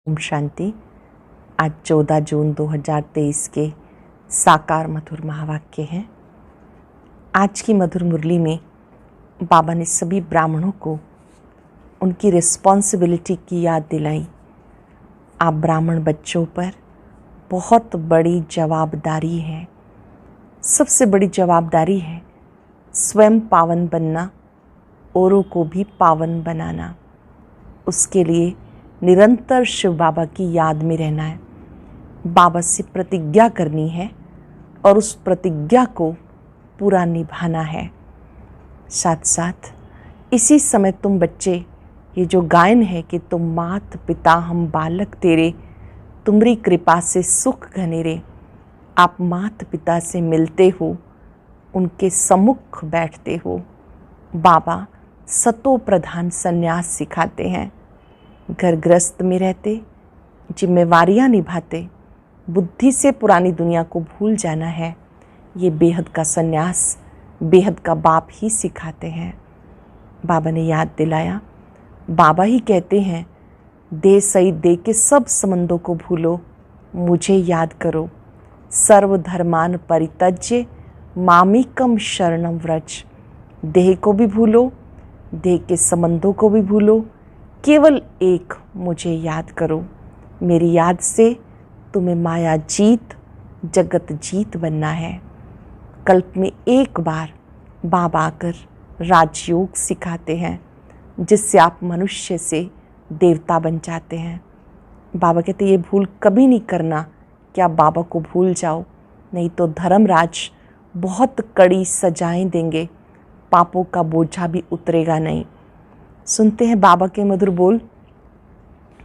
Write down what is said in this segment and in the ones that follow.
ओम शांति। आज 14 जून 2023 के साकार मधुर महावाक्य हैं। आज की मधुर मुरली में बाबा ने सभी ब्राह्मणों को उनकी रिस्पॉन्सिबिलिटी की याद दिलाई। आप ब्राह्मण बच्चों पर बहुत बड़ी जवाबदारी है। सबसे बड़ी जवाबदारी है स्वयं पावन बनना, औरों को भी पावन बनाना। उसके लिए निरंतर शिव बाबा की याद में रहना है, बाबा से प्रतिज्ञा करनी है और उस प्रतिज्ञा को पूरा निभाना है। साथ साथ इसी समय तुम बच्चे, ये जो गायन है कि तुम मात पिता हम बालक तेरे, तुम्हारी कृपा से सुख घनेरे। आप मात पिता से मिलते हो, उनके सम्मुख बैठते हो। बाबा सतो प्रधान संन्यास सिखाते हैं। घर गृहस्थ में रहते, जिम्मेवारियां निभाते, बुद्धि से पुरानी दुनिया को भूल जाना है। ये बेहद का संन्यास बेहद का बाप ही सिखाते हैं। बाबा ने याद दिलाया, बाबा ही कहते हैं दे सही दे के सब संबंधों को भूलो, मुझे याद करो। सर्वधर्मान परित्यज्य मामिकम शरणम व्रज। देह को भी भूलो, देह के संबंधों को भी भूलो, केवल एक मुझे याद करो। मेरी याद से तुम्हें माया जीत जगत जीत बनना है। कल्प में एक बार बाबा आकर राजयोग सिखाते हैं, जिससे आप मनुष्य से देवता बन जाते हैं। बाबा कहते ये भूल कभी नहीं करना कि आप बाबा को भूल जाओ, नहीं तो धर्मराज बहुत कड़ी सजाएं देंगे, पापों का बोझा भी उतरेगा नहीं। सुनते हैं बाबा के मधुर बोल।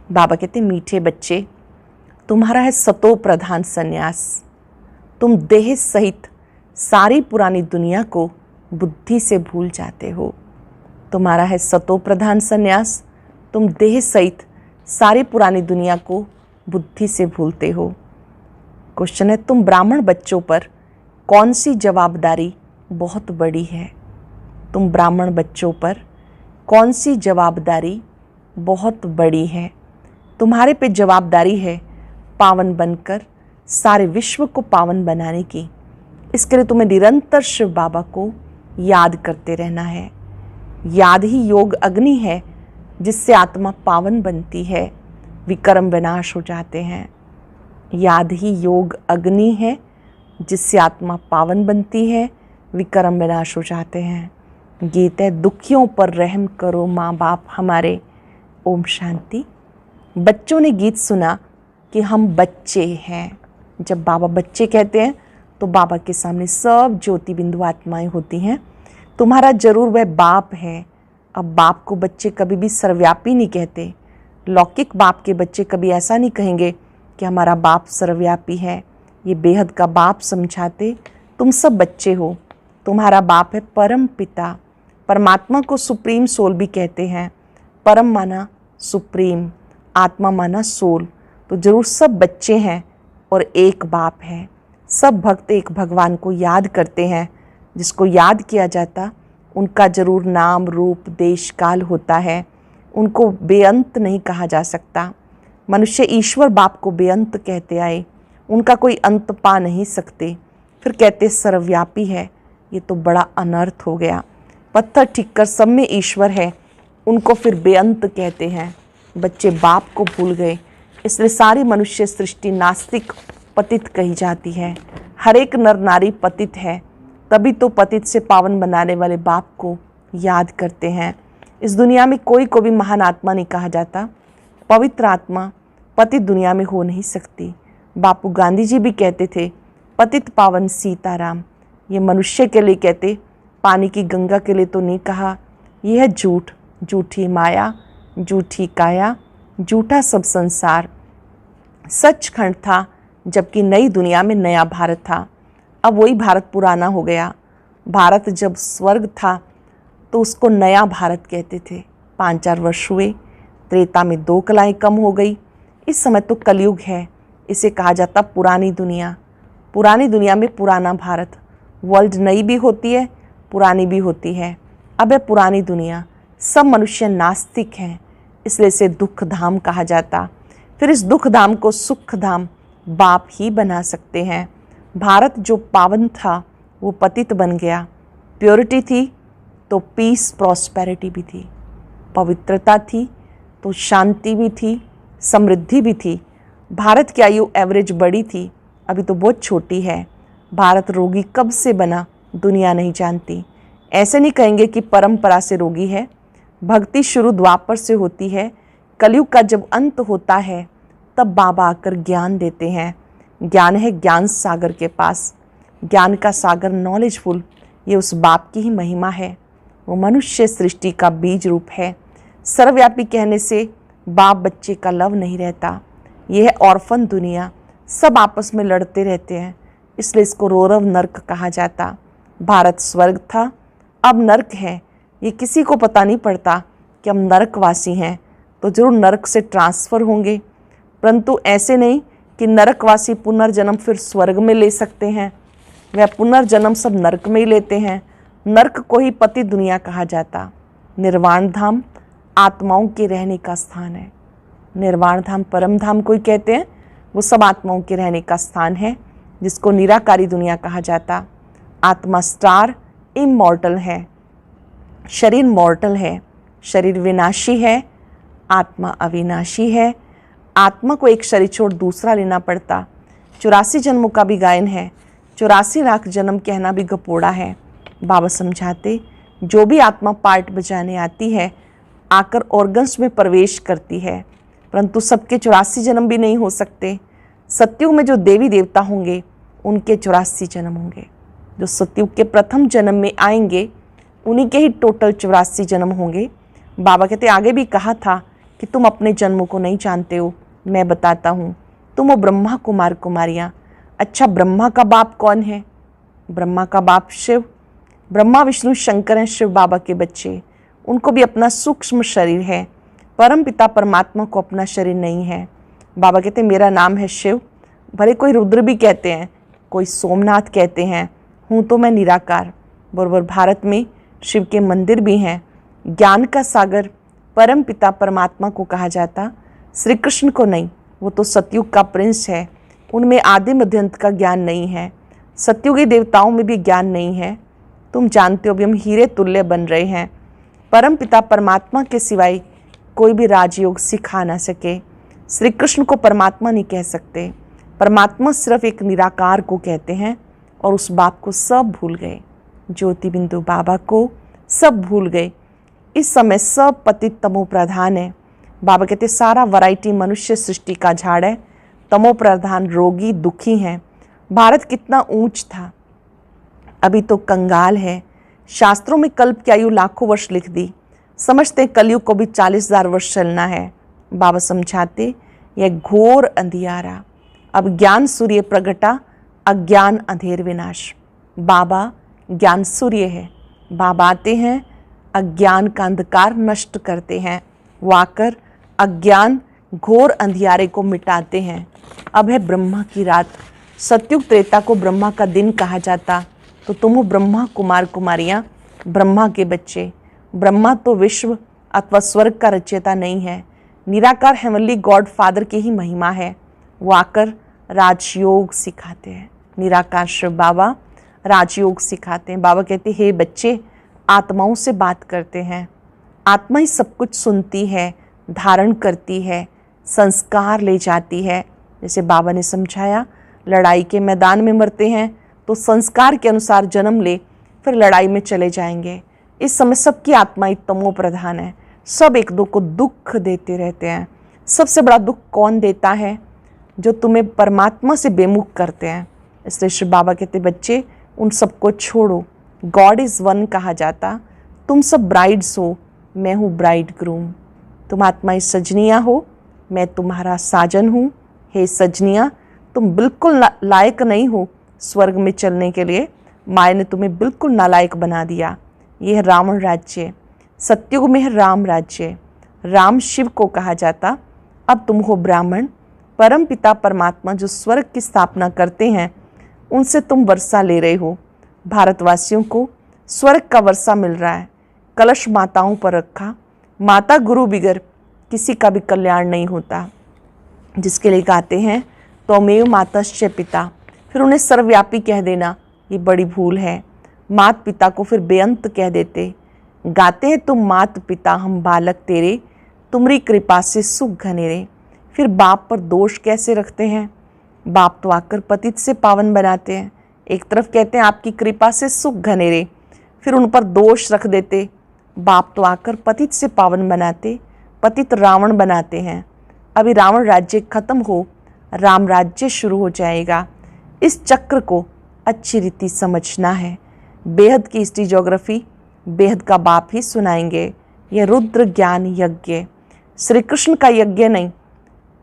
बाबा कहते मीठे बच्चे, तुम्हारा है सतो प्रधान संन्यास। तुम देह सहित सारी पुरानी दुनिया को बुद्धि से भूल जाते हो। तुम्हारा है सतो प्रधान संन्यास। तुम देह सहित सारी पुरानी दुनिया को बुद्धि से भूलते हो। क्वेश्चन है, तुम ब्राह्मण बच्चों पर कौन सी जवाबदारी बहुत बड़ी है? तुम ब्राह्मण बच्चों पर कौन सी जवाबदारी बहुत बड़ी है? तुम्हारे पे जवाबदारी है पावन बनकर सारे विश्व को पावन बनाने की। इसके लिए तुम्हें निरंतर शिव बाबा को याद करते रहना है। याद ही योग अग्नि है, जिससे आत्मा पावन बनती है, विकर्म विनाश हो जाते हैं। याद ही योग अग्नि है, जिससे आत्मा पावन बनती है, विकर्म विनाश हो जाते हैं। गीत है, दुखियों पर रहम करो माँ बाप हमारे। ओम शांति। बच्चों ने गीत सुना कि हम बच्चे हैं। जब बाबा बच्चे कहते हैं तो बाबा के सामने सब ज्योति बिंदु आत्माएं होती हैं। तुम्हारा जरूर वह बाप है। अब बाप को बच्चे कभी भी सर्वव्यापी नहीं कहते। लौकिक बाप के बच्चे कभी ऐसा नहीं कहेंगे कि हमारा बाप सर्वव्यापी है। ये बेहद का बाप समझाते, तुम सब बच्चे हो। तुम्हारा बाप है परम पिता। परमात्मा को सुप्रीम सोल भी कहते हैं। परम माना सुप्रीम, आत्मा माना सोल। तो जरूर सब बच्चे हैं और एक बाप है। सब भक्त एक भगवान को याद करते हैं। जिसको याद किया जाता उनका जरूर नाम रूप देश काल होता है। उनको बेअंत नहीं कहा जा सकता। मनुष्य ईश्वर बाप को बेअंत कहते आए, उनका कोई अंत पा नहीं सकते। फिर कहते सर्वव्यापी है। ये तो बड़ा अनर्थ हो गया। पत्थर ठीक कर सब में ईश्वर है, उनको फिर बेअंत कहते हैं। बच्चे बाप को भूल गए, इसलिए सारी मनुष्य सृष्टि नास्तिक पतित कही जाती है। हर एक नर नारी पतित है, तभी तो पतित से पावन बनाने वाले बाप को याद करते हैं। इस दुनिया में कोई को भी महान आत्मा नहीं कहा जाता। पवित्र आत्मा पतित दुनिया में हो नहीं सकती। बापू गांधी जी भी कहते थे, पतित पावन सीताराम। ये मनुष्य के लिए कहते, पानी की गंगा के लिए तो नहीं कहा। यह है झूठ, झूठी माया, झूठी काया, झूठा सब संसार। सचखंड था जबकि नई दुनिया में नया भारत था। अब वही भारत पुराना हो गया। भारत जब स्वर्ग था तो उसको नया भारत कहते थे। 5-4 वर्ष हुए, त्रेता में 2 कलाएं कम हो गई। इस समय तो कलयुग है, इसे कहा जाता पुरानी दुनिया। पुरानी दुनिया में पुराना भारत। वर्ल्ड नई भी होती है, पुरानी भी होती है। अब है पुरानी दुनिया। सब मनुष्य नास्तिक हैं, इसलिए इसे दुख धाम कहा जाता। फिर इस दुख धाम को सुख धाम बाप ही बना सकते हैं। भारत जो पावन था वो पतित बन गया। प्योरिटी थी तो पीस प्रॉस्पेरिटी भी थी, पवित्रता थी तो शांति भी थी, समृद्धि भी थी। भारत की आयु एवरेज बड़ी थी, अभी तो बहुत छोटी है। भारत रोगी कब से बना दुनिया नहीं जानती। ऐसे नहीं कहेंगे कि परंपरा से रोगी है। भक्ति शुरू द्वापर से होती है। कलयुग का जब अंत होता है तब बाबा आकर ज्ञान देते हैं। ज्ञान है ज्ञान सागर के पास। ज्ञान का सागर नॉलेजफुल, ये उस बाप की ही महिमा है। वो मनुष्य सृष्टि का बीज रूप है। सर्वव्यापी कहने से बाप बच्चे का लव नहीं रहता। यह है ऑर्फन दुनिया, सब आपस में लड़ते रहते हैं, इसलिए इसको रौरव नर्क कहा जाता। भारत स्वर्ग था, अब नर्क है। ये किसी को पता नहीं पड़ता कि हम नरकवासी हैं, तो जरूर नरक से ट्रांसफ़र होंगे, परंतु ऐसे नहीं कि नरकवासी पुनर्जन्म फिर स्वर्ग में ले सकते हैं। वह पुनर्जन्म सब नरक में ही लेते हैं। नरक को ही पति दुनिया कहा जाता। निर्वाण धाम आत्माओं के रहने का स्थान है। निर्वाण धाम परम धाम को ही कहते हैं। वो सब आत्माओं के रहने का स्थान है, जिसको निराकारी दुनिया कहा जाता। आत्मा स्टार इमॉर्टल है, शरीर मॉर्टल है। शरीर विनाशी है, आत्मा अविनाशी है। आत्मा को एक शरीर छोड़ दूसरा लेना पड़ता। 84 जन्मों का भी गायन है। 84 लाख जन्म कहना भी गपोड़ा है। बाबा समझाते, जो भी आत्मा पार्ट बजाने आती है आकर ऑर्गन्स में प्रवेश करती है, परंतु सबके 84 जन्म भी नहीं हो सकते। सतयुग में जो देवी देवता होंगे उनके 84 जन्म होंगे। जो सतयुग के प्रथम जन्म में आएंगे उन्हीं के ही टोटल 84 जन्म होंगे। बाबा कहते आगे भी कहा था कि तुम अपने जन्मों को नहीं जानते हो, मैं बताता हूँ। तुम हो ब्रह्मा कुमार कुमारियाँ। अच्छा, ब्रह्मा का बाप कौन है? ब्रह्मा का बाप शिव। ब्रह्मा विष्णु शंकर हैं शिव बाबा के बच्चे। उनको भी अपना सूक्ष्म शरीर है। परम पिता परमात्मा को अपना शरीर नहीं है। बाबा कहते मेरा नाम है शिव। भले कोई रुद्र भी कहते हैं, कोई सोमनाथ कहते हैं, हूँ तो मैं निराकार। बराबर भारत में शिव के मंदिर भी हैं। ज्ञान का सागर परम पिता परमात्मा को कहा जाता, श्री कृष्ण को नहीं। वो तो सतयुग का प्रिंस है, उनमें आदि मध्य अंत का ज्ञान नहीं है। सतयुगी देवताओं में भी ज्ञान नहीं है। तुम जानते हो अभी हम हीरे तुल्य बन रहे हैं। परम पिता परमात्मा के सिवाय कोई भी राजयोग सिखा ना सके। श्री कृष्ण को परमात्मा नहीं कह सकते। परमात्मा सिर्फ एक निराकार को कहते हैं, और उस बाप को सब भूल गए। ज्योति बिंदु बाबा को सब भूल गए। इस समय सब पतित तमो प्रधान है। बाबा कहते सारा वैरायटी मनुष्य सृष्टि का झाड़ है। तमो प्रधान रोगी दुखी हैं। भारत कितना ऊंच था, अभी तो कंगाल है। शास्त्रों में कल्प की आयु लाखों वर्ष लिख दी। समझते कलयुग को भी 40,000 वर्ष चलना है। बाबा समझाते यह घोर अंधियारा, अब ज्ञान सूर्य प्रगटा, अज्ञान अंधेर विनाश। बाबा ज्ञान सूर्य है। बाबा आते हैं, अज्ञान का अंधकार नष्ट करते हैं। वो आकर अज्ञान घोर अंधियारे को मिटाते हैं। अब है ब्रह्मा की रात। सतयुग त्रेता को ब्रह्मा का दिन कहा जाता, तो तुम हो ब्रह्मा कुमार कुमारियाँ, ब्रह्मा के बच्चे। ब्रह्मा तो विश्व अथवा स्वर्ग का रचयिता नहीं है, निराकार हेवनली गॉड फादर की ही महिमा है। वो आकर राजयोग सिखाते हैं। निराकार शिव बाबा राजयोग सिखाते हैं। बाबा कहते हे बच्चे, आत्माओं से बात करते हैं। आत्मा ही सब कुछ सुनती है, धारण करती है, संस्कार ले जाती है। जैसे बाबा ने समझाया, लड़ाई के मैदान में मरते हैं तो संस्कार के अनुसार जन्म ले, फिर लड़ाई में चले जाएंगे। इस समय सबकी आत्माएं तमो प्रधान है। सब एक दो को दुख देते रहते हैं। सबसे बड़ा दुख कौन देता है? जो तुम्हें परमात्मा से बेमुख करते हैं। इसलिए शिव बाबा कहते बच्चे उन सबको छोड़ो। गॉड इज़ वन कहा जाता। तुम सब ब्राइड्स हो, मैं हूँ ब्राइड ग्रूम। तुम आत्माएं सजनियाँ हो, मैं तुम्हारा साजन हूँ। हे सजनियाँ, तुम बिल्कुल लायक नहीं हो स्वर्ग में चलने के लिए। माया ने तुम्हें बिल्कुल नालायक बना दिया। यह है रावण राज्य। सतयुग में है राम राज्य। राम शिव को कहा जाता। अब तुम हो ब्राह्मण। परम पिता परमात्मा जो स्वर्ग की स्थापना करते हैं, उनसे तुम वर्षा ले रहे हो। भारतवासियों को स्वर्ग का वर्षा मिल रहा है। कलश माताओं पर रखा। माता गुरु बिगर किसी का भी कल्याण नहीं होता। जिसके लिए गाते हैं त्वमेव मातश्च पिता, फिर उन्हें सर्वव्यापी कह देना ये बड़ी भूल है। मात पिता को फिर बेअंत कह देते। गाते हैं तुम मात पिता हम बालक तेरे, तुम्हारी कृपा से सुख घनेरे। फिर बाप पर दोष कैसे रखते हैं? बाप तो आकर पतित से पावन बनाते हैं। एक तरफ कहते हैं आपकी कृपा से सुख घनेरे, फिर उन पर दोष रख देते। बाप तो आकर पतित से पावन बनाते, पतित रावण बनाते हैं। अभी रावण राज्य खत्म हो, राम राज्य शुरू हो जाएगा। इस चक्र को अच्छी रीति समझना है। बेहद की हिस्ट्री ज्योग्राफी बेहद का बाप ही सुनाएंगे। यह रुद्र ज्ञान यज्ञ श्री कृष्ण का यज्ञ नहीं,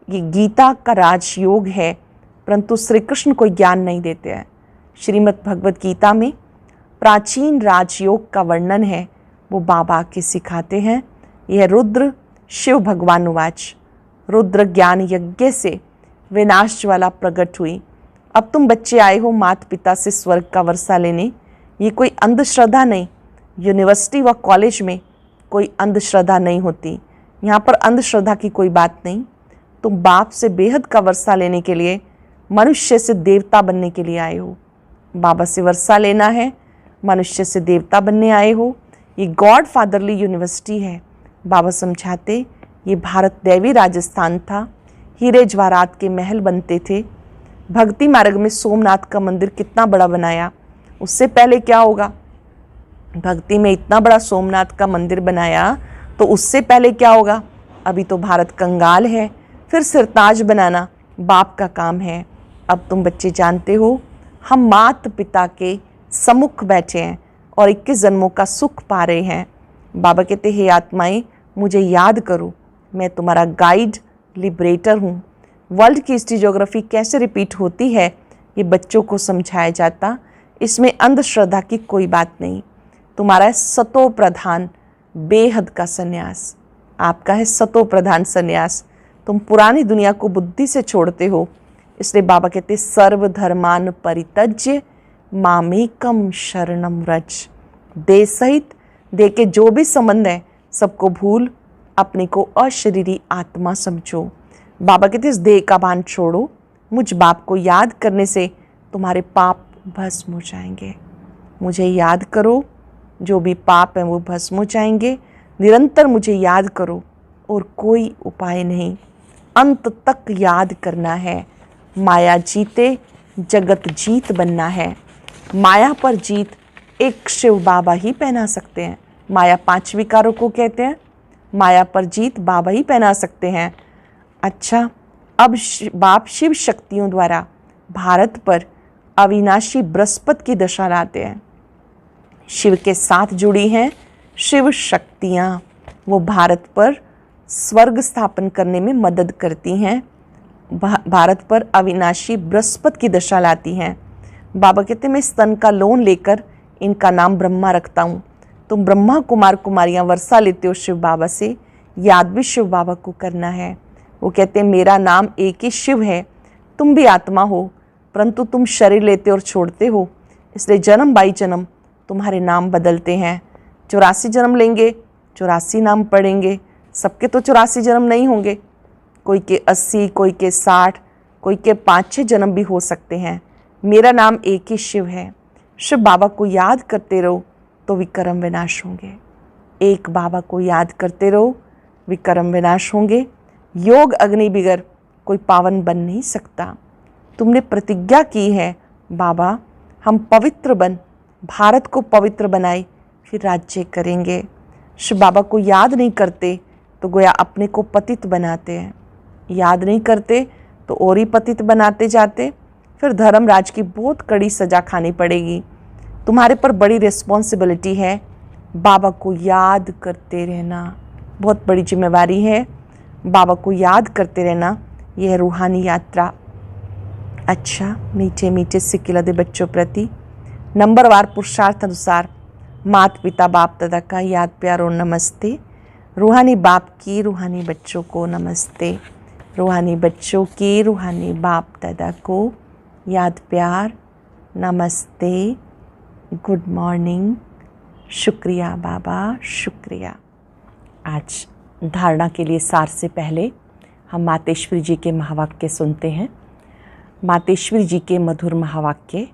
ये गीता का राजयोग है, परंतु श्री कृष्ण कोई ज्ञान नहीं देते हैं। श्रीमद् भगवत गीता में प्राचीन राजयोग का वर्णन है, वो बाबा के सिखाते हैं। यह रुद्र शिव भगवान उवाच, रुद्र ज्ञान यज्ञ से विनाश ज्वाला प्रकट हुई। अब तुम बच्चे आए हो माता पिता से स्वर्ग का वर्षा लेने। ये कोई अंधश्रद्धा नहीं, यूनिवर्सिटी व कॉलेज में कोई अंधश्रद्धा नहीं होती। यहाँ पर अंधश्रद्धा की कोई बात नहीं। तुम बाप से बेहद का वर्षा लेने के लिए, मनुष्य से देवता बनने के लिए आए हो। बाबा से वर्षा लेना है, मनुष्य से देवता बनने आए हो। ये गॉड फादरली यूनिवर्सिटी है। बाबा समझाते ये भारत दैवी राजस्थान था। हीरे जवाहरात के महल बनते थे। भक्ति मार्ग में सोमनाथ का मंदिर कितना बड़ा बनाया, उससे पहले क्या होगा? भक्ति में इतना बड़ा सोमनाथ का मंदिर बनाया तो उससे पहले क्या होगा? अभी तो भारत कंगाल है, फिर सिरताज बनाना बाप का काम है। अब तुम बच्चे जानते हो हम माता पिता के सम्मुख बैठे हैं और 21 जन्मों का सुख पा रहे हैं। बाबा कहते हे आत्माएं मुझे याद करो, मैं तुम्हारा गाइड लिबरेटर हूँ। वर्ल्ड की हिस्ट्री ज्योग्राफी कैसे रिपीट होती है ये बच्चों को समझाया जाता। इसमें अंधश्रद्धा की कोई बात नहीं। तुम्हारा सतो प्रधान बेहद का संन्यास, आपका है सतो प्रधान संन्यास। तुम पुरानी दुनिया को बुद्धि से छोड़ते हो, इसलिए बाबा कहते सर्वधर्मान परित्यज्य मामेकम शरणम व्रज। देह सहित देह के जो भी संबंध है सबको भूल अपने को अशरीरी आत्मा समझो। बाबा कहते इस देह का भान छोड़ो, मुझ बाप को याद करने से तुम्हारे पाप भस्म हो जाएंगे। मुझे याद करो, जो भी पाप हैं वो भस्म हो जाएंगे। निरंतर मुझे याद करो और कोई उपाय नहीं, अंत तक याद करना है। माया जीते जगत जीत बनना है। माया पर जीत एक शिव बाबा ही पहना सकते हैं। माया 5 विकारों को कहते हैं, माया पर जीत बाबा ही पहना सकते हैं। अच्छा, अब बाप शिव शक्तियों द्वारा भारत पर अविनाशी बृहस्पति की दशा लाते हैं। शिव के साथ जुड़ी हैं शिव शक्तियाँ, वो भारत पर स्वर्ग स्थापन करने में मदद करती हैं। भारत पर अविनाशी बृहस्पति की दशा लाती हैं। बाबा कहते मैं स्तन का लोन लेकर इनका नाम ब्रह्मा रखता हूँ। तुम ब्रह्मा कुमार कुमारियाँ वर्षा लेते हो शिव बाबा से, याद भी शिव बाबा को करना है। वो कहते हैं मेरा नाम एक ही शिव है, तुम भी आत्मा हो, परंतु तुम शरीर लेते और छोड़ते हो, इसलिए जन्म बाई जन्म तुम्हारे नाम बदलते हैं। 84 जन्म लेंगे, 84 नाम पढ़ेंगे। सबके तो 84 जन्म नहीं होंगे, कोई के 80, कोई के 60, कोई के 5-6 जन्म भी हो सकते हैं। मेरा नाम एक ही शिव है। शिव बाबा को याद करते रहो तो विक्रम विनाश होंगे। एक बाबा को याद करते रहो, विक्रम विनाश होंगे। योग अग्नि बिगर कोई पावन बन नहीं सकता। तुमने प्रतिज्ञा की है बाबा हम पवित्र बन भारत को पवित्र बनाए फिर राज्य करेंगे। शिव बाबा को याद नहीं करते तो गोया अपने को पतित बनाते हैं, याद नहीं करते तो और ही पतित बनाते जाते। फिर धर्मराज की बहुत कड़ी सज़ा खानी पड़ेगी। तुम्हारे पर बड़ी रिस्पॉन्सिबिलिटी है, बाबा को याद करते रहना बहुत बड़ी जिम्मेवारी है। बाबा को याद करते रहना, यह रूहानी यात्रा। अच्छा, मीठे मीठे सिक्किलदे बच्चों प्रति नंबरवार पुरुषार्थ अनुसार माता पिता बाप दादा का याद प्यार और नमस्ते। रूहानी बाप की रूहानी बच्चों को नमस्ते। रूहानी बच्चों की रूहानी बाप दादा को याद प्यार नमस्ते, गुड मॉर्निंग, शुक्रिया बाबा, शुक्रिया। आज धारणा के लिए सार से पहले हम मातेश्वरी जी के महावाक्य सुनते हैं। मातेश्वरी जी के मधुर महावाक्य।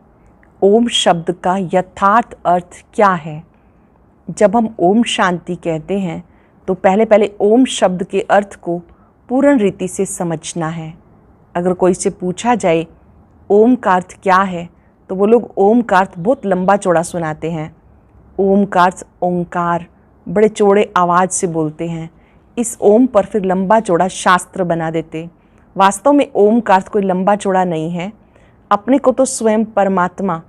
ओम शब्द का यथार्थ अर्थ क्या है? जब हम ओम शांति कहते हैं तो पहले पहले ओम शब्द के अर्थ को पूर्ण रीति से समझना है। अगर कोई से पूछा जाए ओम का अर्थ क्या है तो वो लोग ओम का अर्थ बहुत लंबा चौड़ा सुनाते हैं। ओम का अर्थ ओंकार, बड़े चौड़े आवाज़ से बोलते हैं। इस ओम पर फिर लंबा चौड़ा शास्त्र बना देते। वास्तव में ओम का अर्थ कोई लंबा चौड़ा नहीं है। अपने को तो स्वयं परमात्मा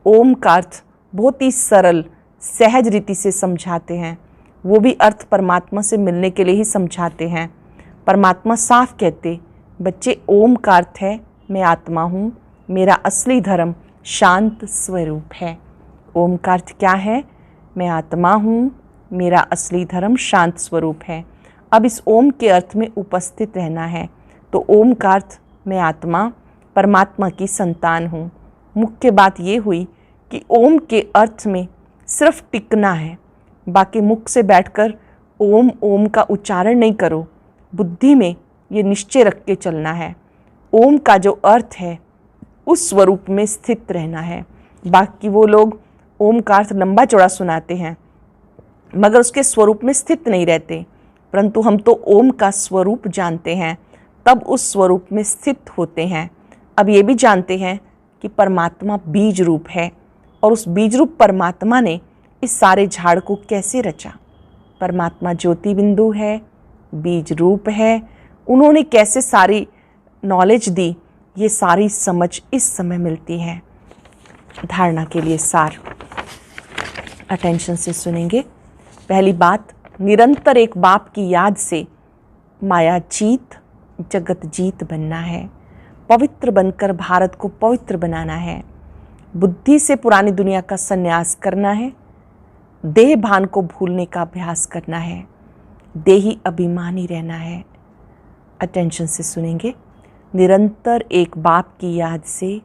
ओम का अर्थ बहुत ही सरल सहज रीति से समझाते हैं। वो भी अर्थ परमात्मा से मिलने के लिए ही समझाते हैं। परमात्मा साफ कहते, बच्चे ओम का अर्थ है मैं आत्मा हूँ, मेरा असली धर्म शांत स्वरूप है। ओम का अर्थ क्या है? मैं आत्मा हूँ, मेरा असली धर्म शांत स्वरूप है। अब इस ओम के अर्थ में उपस्थित रहना है। तो ओम का अर्थ मैं आत्मा परमात्मा की संतान हूँ। मुख्य बात ये हुई कि ओम के अर्थ में सिर्फ टिकना है, बाकी मुख से बैठकर ओम ओम का उच्चारण नहीं करो। बुद्धि में ये निश्चय रख के चलना है। ओम का जो अर्थ है उस स्वरूप में स्थित रहना है। बाकी वो लोग ओम का अर्थ लंबा चौड़ा सुनाते हैं मगर उसके स्वरूप में स्थित नहीं रहते। परंतु हम तो ओम का स्वरूप जानते हैं, तब उस स्वरूप में स्थित होते हैं। अब ये भी जानते हैं कि परमात्मा बीज रूप है और उस बीज रूप परमात्मा ने इस सारे झाड़ को कैसे रचा। परमात्मा ज्योति बिंदु है, बीज रूप है। उन्होंने कैसे सारी नॉलेज दी, ये सारी समझ इस समय मिलती है। धारणा के लिए सार अटेंशन से सुनेंगे। पहली बात, निरंतर एक बाप की याद से माया जीत जगत जीत बनना है। पवित्र बनकर भारत को पवित्र बनाना है। बुद्धि से पुरानी दुनिया का संन्यास करना है। देह भान को भूलने का अभ्यास करना है। देही अभिमानी रहना है। अटेंशन से सुनेंगे। निरंतर एक बाप की याद से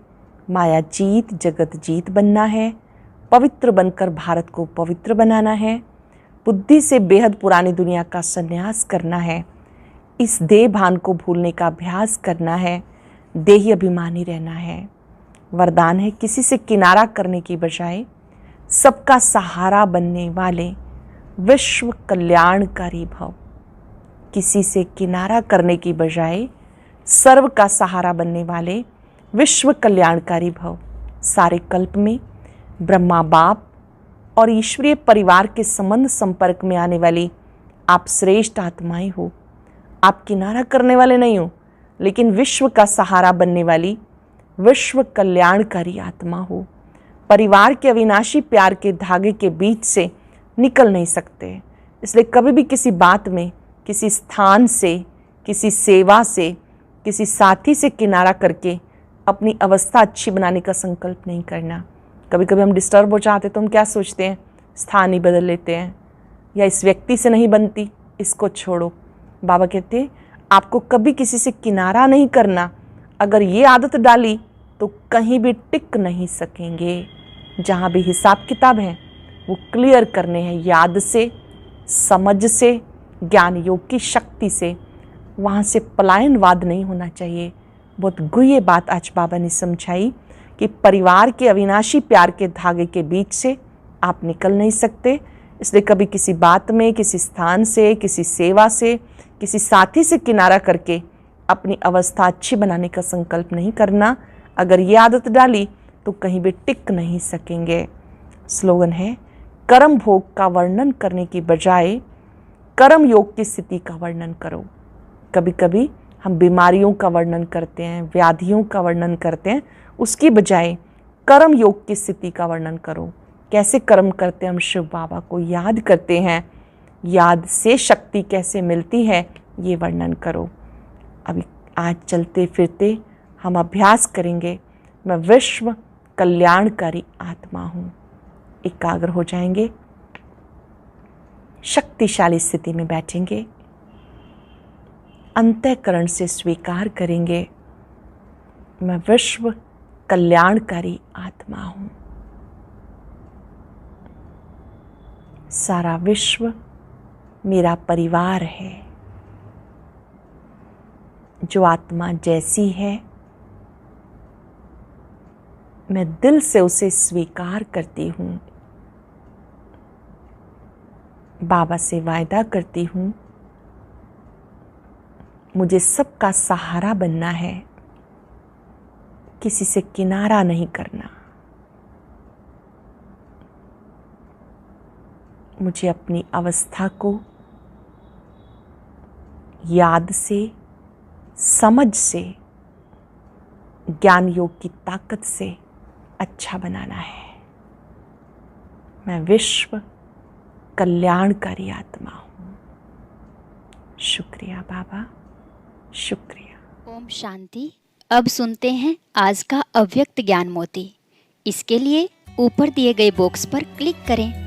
माया जीत जगत जीत बनना है। पवित्र बनकर भारत को पवित्र बनाना है। बुद्धि से बेहद पुरानी दुनिया का संन्यास करना है। इस देह भान को भूलने का अभ्यास करना है। देही अभिमानी रहना है। वरदान है, किसी से किनारा करने की बजाय सबका सहारा बनने वाले विश्व कल्याणकारी भव। किसी से किनारा करने की बजाय सर्व का सहारा बनने वाले विश्व कल्याणकारी भव। सारे कल्प में ब्रह्मा बाप और ईश्वरीय परिवार के संबंध संपर्क में आने वाली आप श्रेष्ठ आत्माएं हो। आप किनारा करने वाले नहीं हो, लेकिन विश्व का सहारा बनने वाली विश्व कल्याणकारी आत्मा हो। परिवार के अविनाशी प्यार के धागे के बीच से निकल नहीं सकते। इसलिए कभी भी किसी बात में, किसी स्थान से, किसी सेवा से, किसी साथी से किनारा करके अपनी अवस्था अच्छी बनाने का संकल्प नहीं करना। कभी कभी हम डिस्टर्ब हो जाते तो हम क्या सोचते हैं, स्थान ही बदल लेते हैं, या इस व्यक्ति से नहीं बनती, इसको छोड़ो। बाबा कहते हैं आपको कभी किसी से किनारा नहीं करना। अगर ये आदत डाली तो कहीं भी टिक नहीं सकेंगे। जहाँ भी हिसाब किताब हैं वो क्लियर करने हैं, याद से, समझ से, ज्ञान योग की शक्ति से। वहाँ से पलायनवाद नहीं होना चाहिए। बहुत गुह्य बात आज बाबा ने समझाई कि परिवार के अविनाशी प्यार के धागे के बीच से आप निकल नहीं सकते। इसलिए कभी किसी बात में, किसी स्थान से, किसी सेवा से, किसी साथी से किनारा करके अपनी अवस्था अच्छी बनाने का संकल्प नहीं करना। अगर ये आदत डाली तो कहीं भी टिक नहीं सकेंगे। स्लोगन है, कर्म भोग का वर्णन करने की बजाय कर्म योग की स्थिति का वर्णन करो। कभी कभी हम बीमारियों का वर्णन करते हैं, व्याधियों का वर्णन करते हैं, उसकी बजाय कर्म योग की स्थिति का वर्णन करो। कैसे कर्म करते हैं? हम शिव बाबा को याद करते हैं, याद से शक्ति कैसे मिलती है ये वर्णन करो। अभी आज चलते फिरते हम अभ्यास करेंगे, मैं विश्व कल्याणकारी आत्मा हूँ। एकाग्र हो जाएंगे, शक्तिशाली स्थिति में बैठेंगे, अंतःकरण से स्वीकार करेंगे, मैं विश्व कल्याणकारी आत्मा हूँ। सारा विश्व मेरा परिवार है। जो आत्मा जैसी है मैं दिल से उसे स्वीकार करती हूँ। बाबा से वायदा करती हूँ, मुझे सबका सहारा बनना है, किसी से किनारा नहीं करना। मुझे अपनी अवस्था को याद से, समझ से, ज्ञान योग की ताकत से अच्छा बनाना है। मैं विश्व कल्याणकारी आत्मा हूँ। शुक्रिया बाबा, शुक्रिया। ओम शांति। अब सुनते हैं आज का अव्यक्त ज्ञान मोती। इसके लिए ऊपर दिए गए बॉक्स पर क्लिक करें।